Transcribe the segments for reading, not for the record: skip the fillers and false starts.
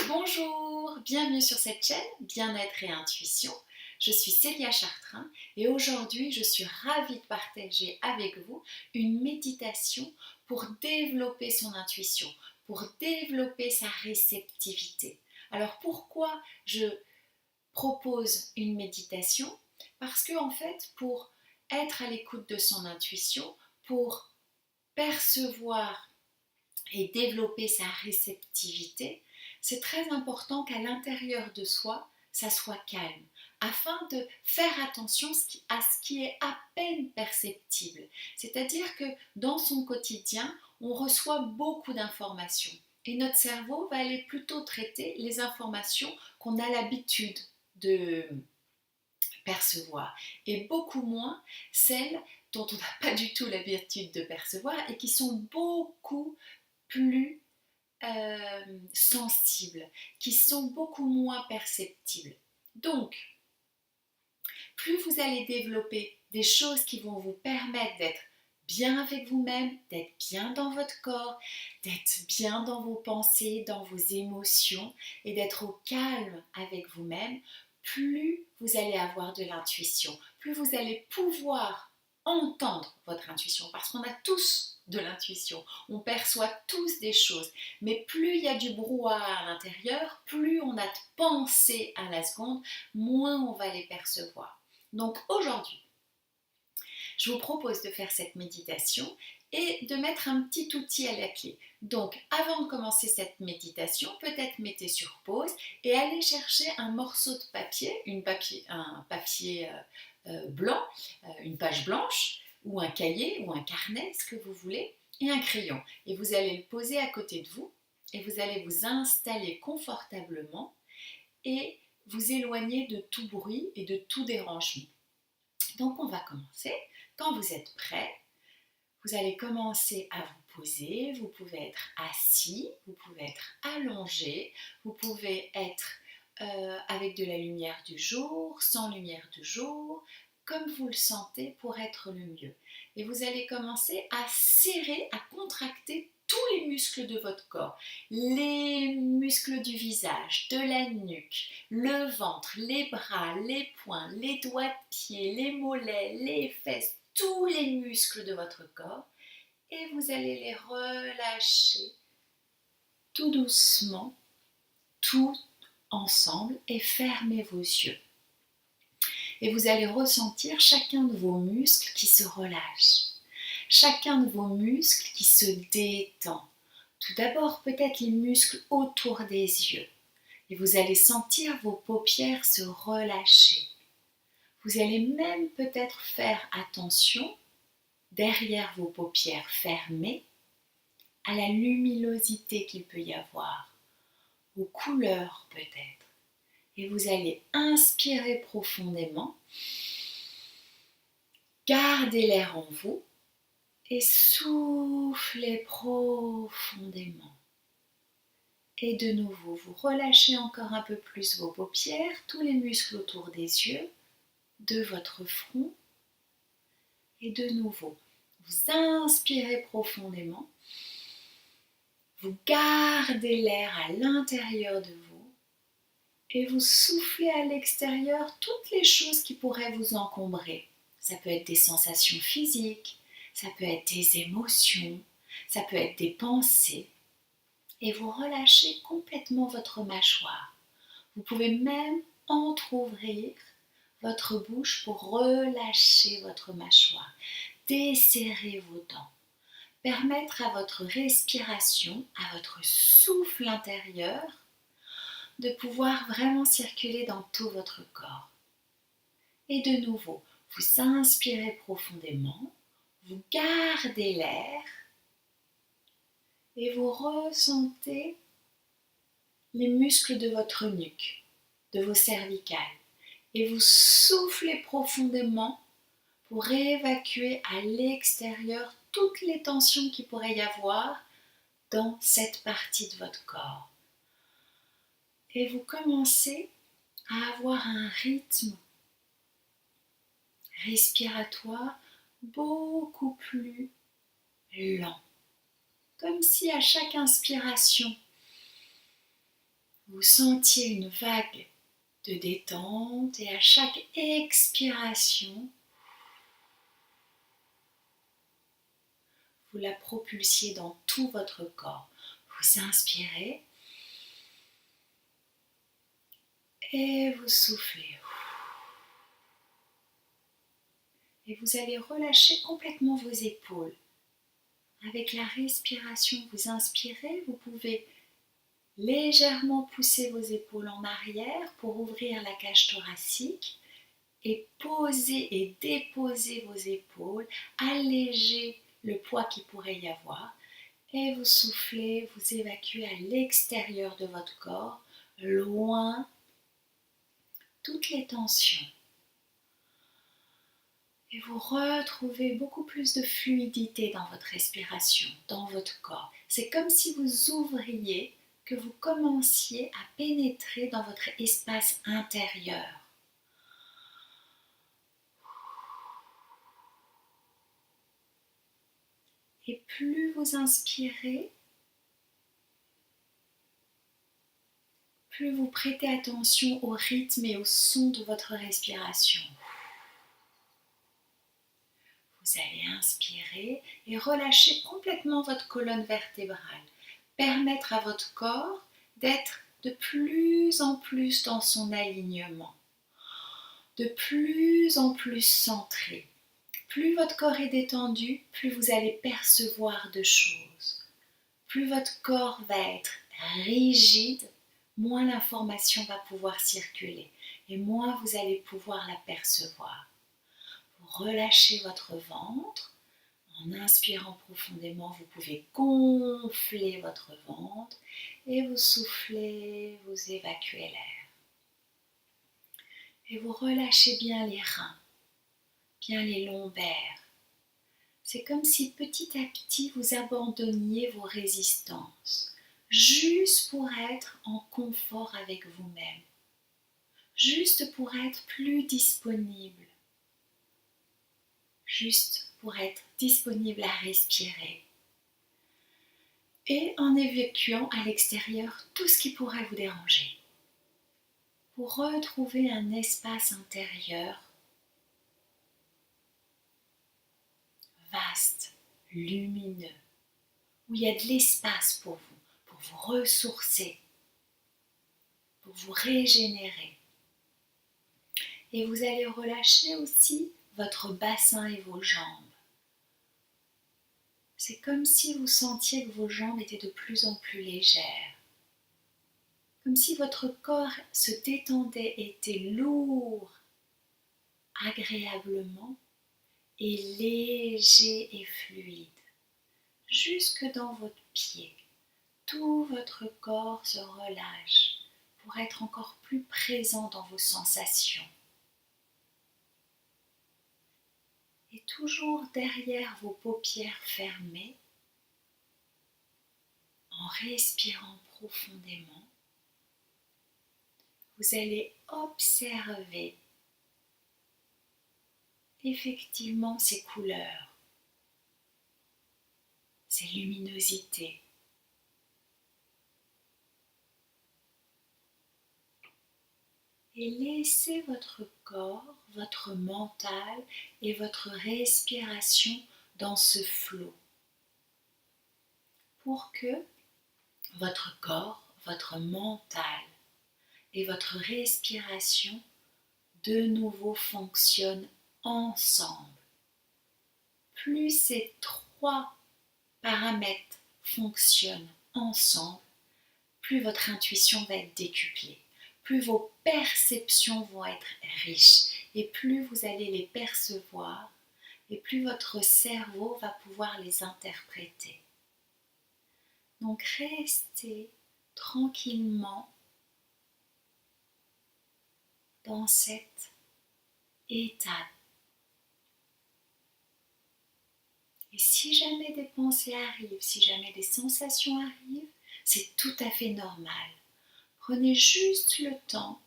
Bonjour, bienvenue sur cette chaîne Bien-être et Intuition. Je suis Célia Chartrain et aujourd'hui je suis ravie de partager avec vous une méditation pour développer son intuition, pour développer sa réceptivité. Alors pourquoi je propose une méditation? Parce que en fait, pour être à l'écoute de son intuition, pour percevoir et développer sa réceptivité, c'est très important qu'à l'intérieur de soi, ça soit calme, afin de faire attention à ce qui est à peine perceptible. C'est-à-dire que dans son quotidien, on reçoit beaucoup d'informations et notre cerveau va aller plutôt traiter les informations qu'on a l'habitude de percevoir et beaucoup moins celles dont on n'a pas du tout l'habitude de percevoir et qui sont beaucoup plus sensibles, qui sont beaucoup moins perceptibles. Donc, plus vous allez développer des choses qui vont vous permettre d'être bien avec vous-même, d'être bien dans votre corps, d'être bien dans vos pensées, dans vos émotions et d'être au calme avec vous-même, plus vous allez avoir de l'intuition, plus vous allez pouvoir entendre votre intuition, parce qu'on a tous de l'intuition, on perçoit tous des choses, mais plus il y a du brouhaha à l'intérieur, plus on a de pensées à la seconde, moins on va les percevoir. Donc aujourd'hui, je vous propose de faire cette méditation et de mettre un petit outil à la clé. Donc avant de commencer cette méditation, peut-être mettez sur pause et allez chercher un morceau de papier, un papier blanc, une page blanche, ou un cahier, ou un carnet, ce que vous voulez, et un crayon. Et vous allez le poser à côté de vous, et vous allez vous installer confortablement et vous éloigner de tout bruit et de tout dérangement. Donc on va commencer. Quand vous êtes prêt, vous allez commencer à vous poser. Vous pouvez être assis, vous pouvez être allongé, vous pouvez être avec de la lumière du jour, sans lumière du jour, comme vous le sentez pour être le mieux. Et vous allez commencer à serrer, à contracter tous les muscles de votre corps, les muscles du visage, de la nuque, le ventre, les bras, les poings, les doigts de pied, les mollets, les fesses, tous les muscles de votre corps, et vous allez les relâcher tout doucement, tout ensemble, et fermez vos yeux. Et vous allez ressentir chacun de vos muscles qui se relâche, chacun de vos muscles qui se détend. Tout d'abord, peut-être les muscles autour des yeux. Et vous allez sentir vos paupières se relâcher. Vous allez même peut-être faire attention, derrière vos paupières fermées, à la luminosité qu'il peut y avoir, aux couleurs peut-être. Et vous allez inspirer profondément, gardez l'air en vous et soufflez profondément. Et de nouveau, vous relâchez encore un peu plus vos paupières, tous les muscles autour des yeux, de votre front. Et de nouveau, vous inspirez profondément, vous gardez l'air à l'intérieur de vous et vous soufflez à l'extérieur toutes les choses qui pourraient vous encombrer. Ça peut être des sensations physiques, ça peut être des émotions, ça peut être des pensées. Et vous relâchez complètement votre mâchoire. Vous pouvez même entrouvrir votre bouche pour relâcher votre mâchoire, desserrer vos dents, permettre à votre respiration, à votre souffle intérieur de pouvoir vraiment circuler dans tout votre corps. Et de nouveau, vous inspirez profondément, vous gardez l'air et vous ressentez les muscles de votre nuque, de vos cervicales. Et vous soufflez profondément pour évacuer à l'extérieur toutes les tensions qu'il pourrait y avoir dans cette partie de votre corps. Et vous commencez à avoir un rythme respiratoire beaucoup plus lent. Comme si à chaque inspiration, vous sentiez une vague de détente et à chaque expiration, vous la propulsiez dans tout votre corps. Vous inspirez et vous soufflez. Et vous allez relâcher complètement vos épaules. Avec la respiration, vous inspirez, vous pouvez légèrement pousser vos épaules en arrière pour ouvrir la cage thoracique et poser et déposer vos épaules, alléger le poids qu'il pourrait y avoir et vous soufflez, vous évacuez à l'extérieur de votre corps, loin toutes les tensions. Et vous retrouvez beaucoup plus de fluidité dans votre respiration, dans votre corps. C'est comme si vous ouvriez, que vous commenciez à pénétrer dans votre espace intérieur. Et plus vous inspirez, plus vous prêtez attention au rythme et au son de votre respiration. Vous allez inspirer et relâcher complètement votre colonne vertébrale. Permettre à votre corps d'être de plus en plus dans son alignement, de plus en plus centré. Plus votre corps est détendu, plus vous allez percevoir de choses. Plus votre corps va être rigide, moins l'information va pouvoir circuler et moins vous allez pouvoir la percevoir. Vous relâchez votre ventre. En inspirant profondément, vous pouvez gonfler votre ventre et vous soufflez, vous évacuez l'air. Et vous relâchez bien les reins, bien les lombaires. C'est comme si petit à petit vous abandonniez vos résistances, juste pour être en confort avec vous-même, juste pour être plus disponible, juste pour être disponible à respirer. Et en évacuant à l'extérieur tout ce qui pourrait vous déranger. Pour retrouver un espace intérieur vaste, lumineux, où il y a de l'espace pour vous ressourcer, pour vous régénérer. Et vous allez relâcher aussi votre bassin et vos jambes. C'est comme si vous sentiez que vos jambes étaient de plus en plus légères. Comme si votre corps se détendait, était lourd, agréablement, et léger et fluide. Jusque dans votre pied, tout votre corps se relâche pour être encore plus présent dans vos sensations. Et toujours derrière vos paupières fermées, en respirant profondément, vous allez observer effectivement ces couleurs, ces luminosités. Et laissez votre corps, votre mental et votre respiration dans ce flot pour que votre corps, votre mental et votre respiration de nouveau fonctionnent ensemble. Plus ces trois paramètres fonctionnent ensemble, plus votre intuition va être décuplée, plus vos perceptions vont être riches et plus vous allez les percevoir et plus votre cerveau va pouvoir les interpréter. Donc restez tranquillement dans cet état. Et si jamais des pensées arrivent, si jamais des sensations arrivent, c'est tout à fait normal. Prenez juste le temps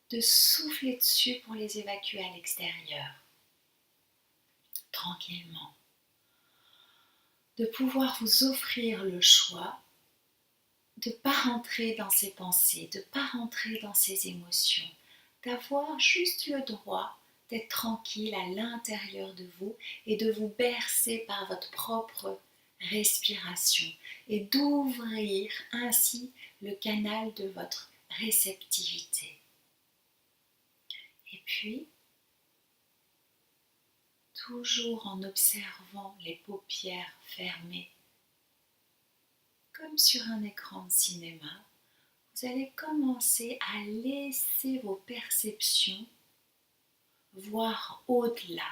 de souffler dessus pour les évacuer à l'extérieur, tranquillement. De pouvoir vous offrir le choix de ne pas rentrer dans ces pensées, de ne pas rentrer dans ces émotions, d'avoir juste le droit d'être tranquille à l'intérieur de vous et de vous bercer par votre propre respiration et d'ouvrir ainsi le canal de votre réceptivité. Et puis, toujours en observant les paupières fermées, comme sur un écran de cinéma, vous allez commencer à laisser vos perceptions voir au-delà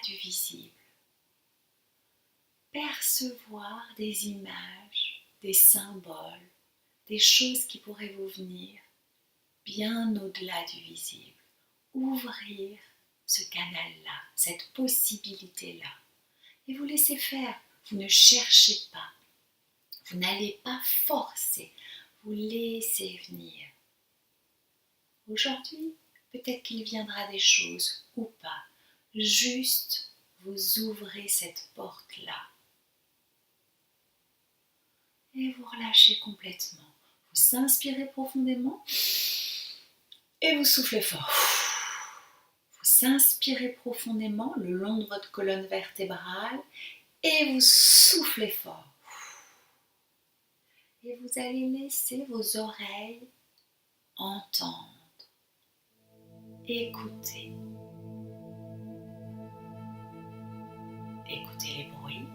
du visible, percevoir des images, des symboles, des choses qui pourraient vous venir bien au-delà du visible. Ouvrir ce canal-là, cette possibilité-là. Et vous laissez faire, vous ne cherchez pas, vous n'allez pas forcer, vous laissez venir. Aujourd'hui, peut-être qu'il viendra des choses ou pas, juste vous ouvrez cette porte-là. Et vous relâchez complètement. Vous inspirez profondément et vous soufflez fort. Vous inspirez profondément le long de votre colonne vertébrale et vous soufflez fort. Et vous allez laisser vos oreilles entendre, écouter. Écoutez les bruits.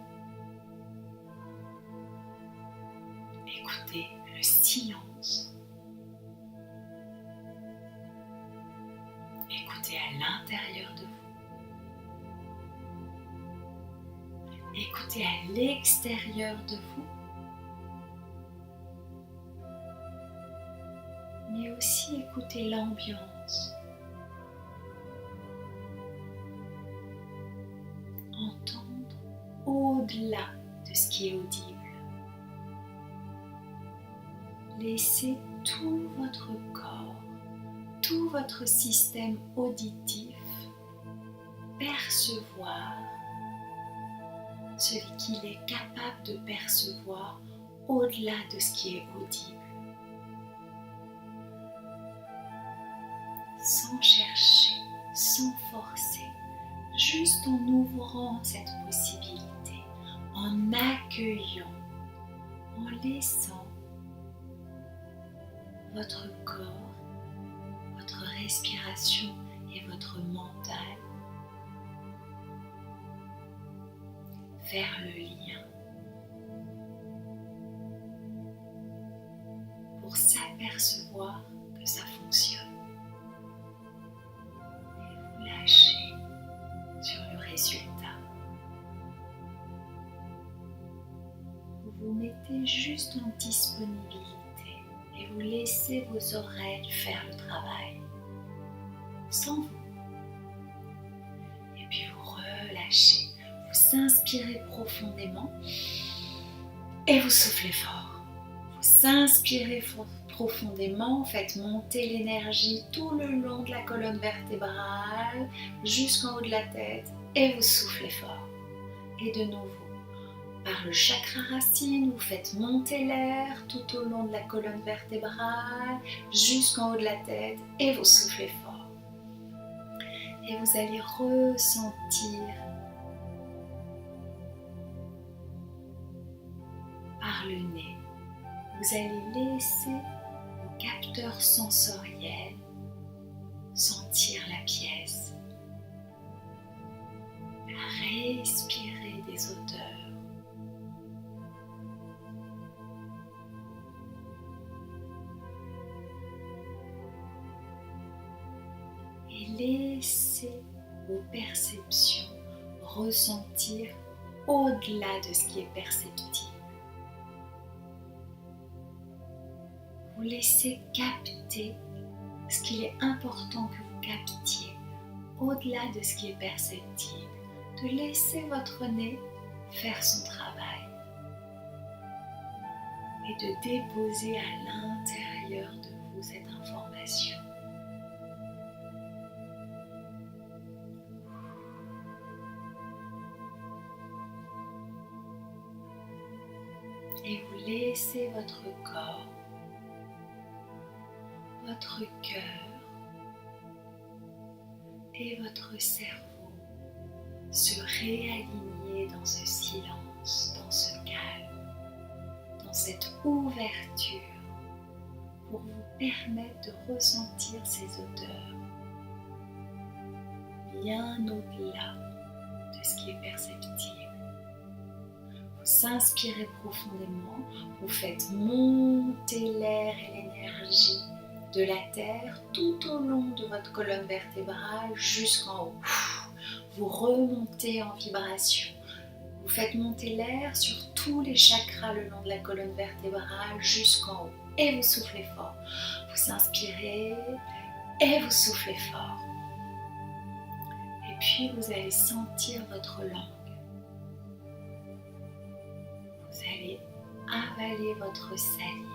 Écoutez le silence. Écoutez à l'intérieur de vous. Écoutez à l'extérieur de vous. Mais aussi écoutez l'ambiance. Entendre au-delà de ce qui est audible. Laissez tout votre corps, tout votre système auditif percevoir ce qu'il est capable de percevoir au-delà de ce qui est audible. Sans chercher, sans forcer, juste en ouvrant cette possibilité, en accueillant, en laissant votre corps, votre respiration et votre mental faire le lien pour s'apercevoir que ça fonctionne. Et vous lâchez sur le résultat. Vous vous mettez juste en disponibilité et vous laissez vos oreilles faire le travail sans vous. Et puis vous relâchez, vous inspirez profondément et vous soufflez fort. Vous inspirez profondément, faites monter l'énergie tout le long de la colonne vertébrale jusqu'en haut de la tête et vous soufflez fort. Et de nouveau, par le chakra racine, vous faites monter l'air tout au long de la colonne vertébrale jusqu'en haut de la tête et vous soufflez fort. Et vous allez ressentir par le nez. Vous allez laisser vos capteurs sensoriels sentir la pièce. Respirer des odeurs. Et laissez vos perceptions ressentir au-delà de ce qui est perceptible. Vous laissez capter ce qu'il est important que vous captiez au-delà de ce qui est perceptible. De laisser votre nez faire son travail et de déposer à l'intérieur de vous cette information. Et vous laissez votre corps, votre cœur et votre cerveau se réaligner dans ce silence, dans ce calme, dans cette ouverture pour vous permettre de ressentir ces odeurs bien au-delà de ce qui est perceptible. Vous inspirez profondément, vous faites monter l'air et l'énergie de la terre tout au long de votre colonne vertébrale jusqu'en haut. Vous remontez en vibration. Vous faites monter l'air sur tous les chakras le long de la colonne vertébrale jusqu'en haut. Et vous soufflez fort. Vous inspirez et vous soufflez fort. Et puis vous allez sentir votre langue. Vous allez avaler votre salive.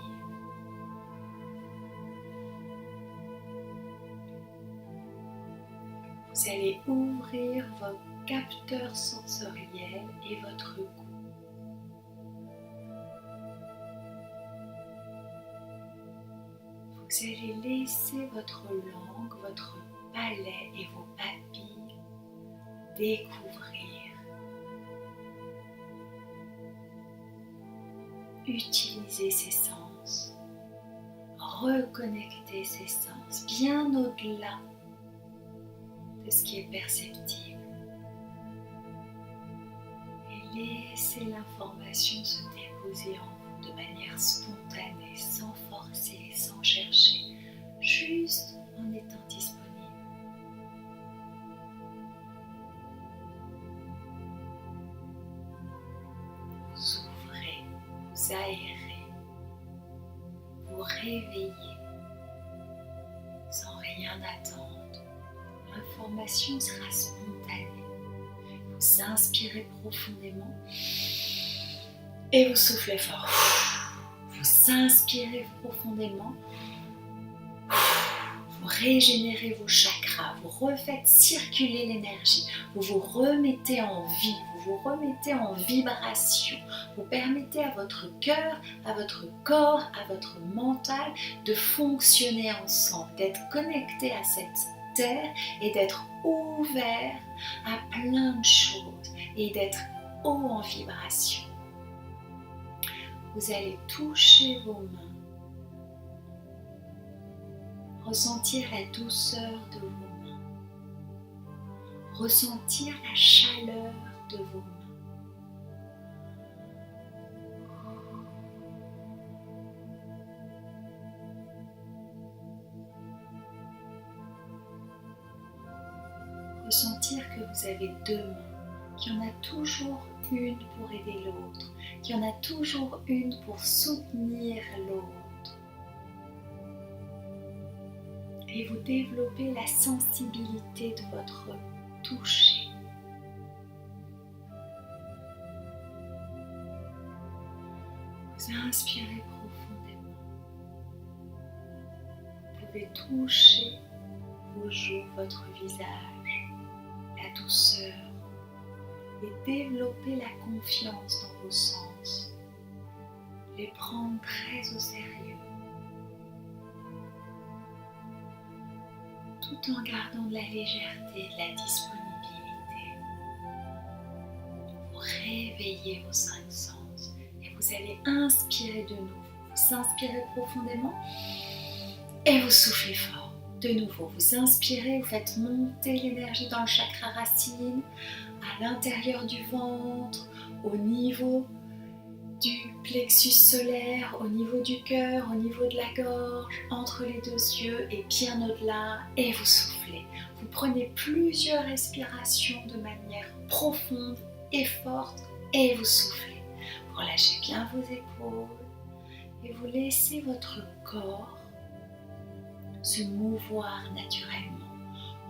Vous allez ouvrir vos capteurs sensoriels et votre goût. Vous allez laisser votre langue, votre palais et vos papilles découvrir. Utilisez ces sens. Reconnectez ces sens bien au-delà de ce qui est perceptible. Et laissez l'information se déposer en vous de manière spontanée, sans forcer, sans chercher, juste en étant disponible. Vous ouvrez, vous aérez, vous réveillez sans rien attendre. L'information sera spontanée. Vous inspirez profondément et vous soufflez fort. Vous inspirez profondément. Vous régénérez vos chakras. Vous refaites circuler l'énergie. Vous vous remettez en vie. Vous vous remettez en vibration. Vous permettez à votre cœur, à votre corps, à votre mental de fonctionner ensemble, d'être connectés à cette terre et d'être ouvert à plein de choses et d'être haut en vibration. Vous allez toucher vos mains, ressentir la douceur de vos mains, ressentir la chaleur de vos mains. Ressentir que vous avez deux mains, qu'il y en a toujours une pour aider l'autre, qu'il y en a toujours une pour soutenir l'autre. Et vous développez la sensibilité de votre toucher. Vous inspirez profondément. Vous pouvez toucher vos joues, votre visage, la douceur et développer la confiance dans vos sens. Les prendre très au sérieux. Tout en gardant de la légèreté, de la disponibilité. Vous réveillez vos cinq sens et vous allez inspirer de nouveau. Vous inspirez profondément et vous soufflez fort. De nouveau, vous inspirez, vous faites monter l'énergie dans le chakra racine, à l'intérieur du ventre, au niveau du plexus solaire, au niveau du cœur, au niveau de la gorge, entre les deux yeux et bien au-delà, et vous soufflez. Vous prenez plusieurs respirations de manière profonde et forte, et vous soufflez. Vous relâchez bien vos épaules, et vous laissez votre corps se mouvoir naturellement,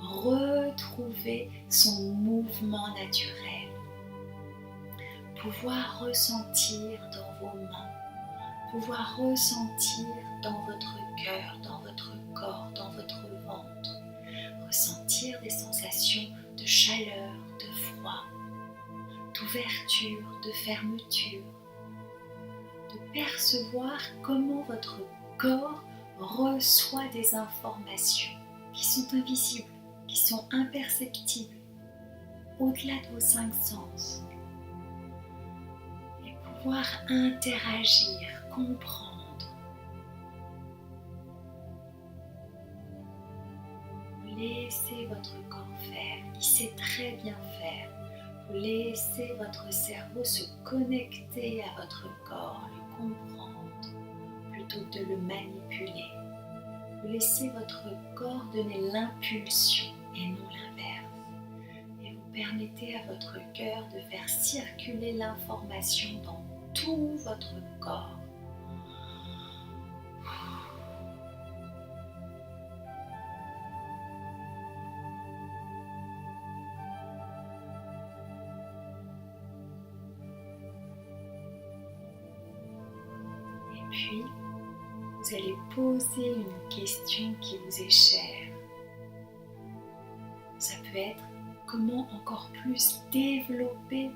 retrouver son mouvement naturel, pouvoir ressentir dans vos mains, pouvoir ressentir dans votre cœur, dans votre corps, dans votre ventre, ressentir des sensations de chaleur, de froid, d'ouverture, de fermeture, de percevoir comment votre corps reçoit des informations qui sont invisibles, qui sont imperceptibles, au-delà de vos 5 sens. Et pouvoir interagir, comprendre. Laissez votre corps faire, il sait très bien faire. Vous laissez votre cerveau se connecter à votre corps, le comprendre, plutôt que de le manipuler. Vous laissez votre corps donner l'impulsion et non l'inverse. Et vous permettez à votre cœur de faire circuler l'information dans tout votre corps. Puis, vous allez poser une question qui vous est chère. Ça peut être comment encore plus développer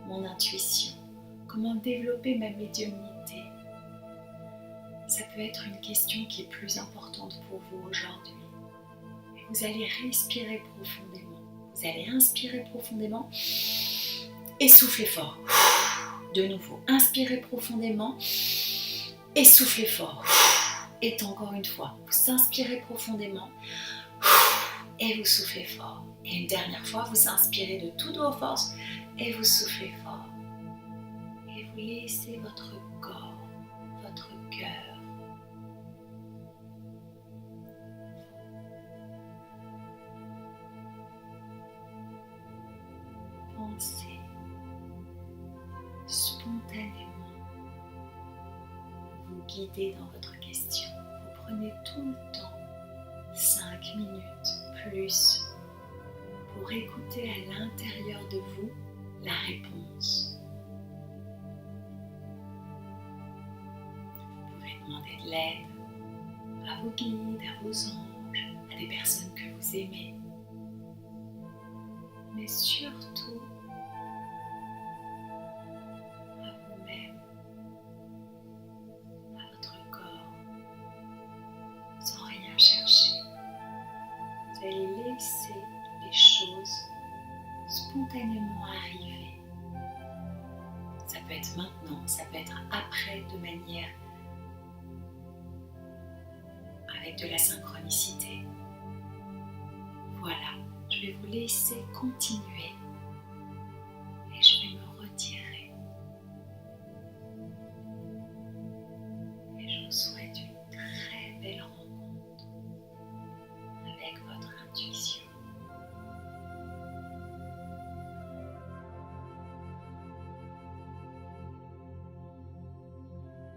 mon intuition, comment développer ma médiumnité. Ça peut être une question qui est plus importante pour vous aujourd'hui. Et vous allez respirer profondément. Vous allez inspirer profondément et souffler fort. De nouveau, inspirez profondément. Et soufflez fort. Et encore une fois, vous inspirez profondément et vous soufflez fort. Et une dernière fois, vous inspirez de toutes vos forces et vous soufflez fort. Et vous laissez votre corps, votre cœur penser spontanément. Vous guidez dans votre question. Vous prenez tout le temps, 5 minutes plus, pour écouter à l'intérieur de vous la réponse. Vous pouvez demander de l'aide à vos guides, à vos anges, à des personnes que vous aimez. Mais surtout à vous-même, à votre corps, sans rien chercher. Vous allez laisser les choses spontanément arriver. Ça peut être maintenant, ça peut être après, de manière avec de la synchronicité. Voilà, je vais vous laisser continuer et je vais me retirer. Et je vous souhaite une très belle rencontre avec votre intuition.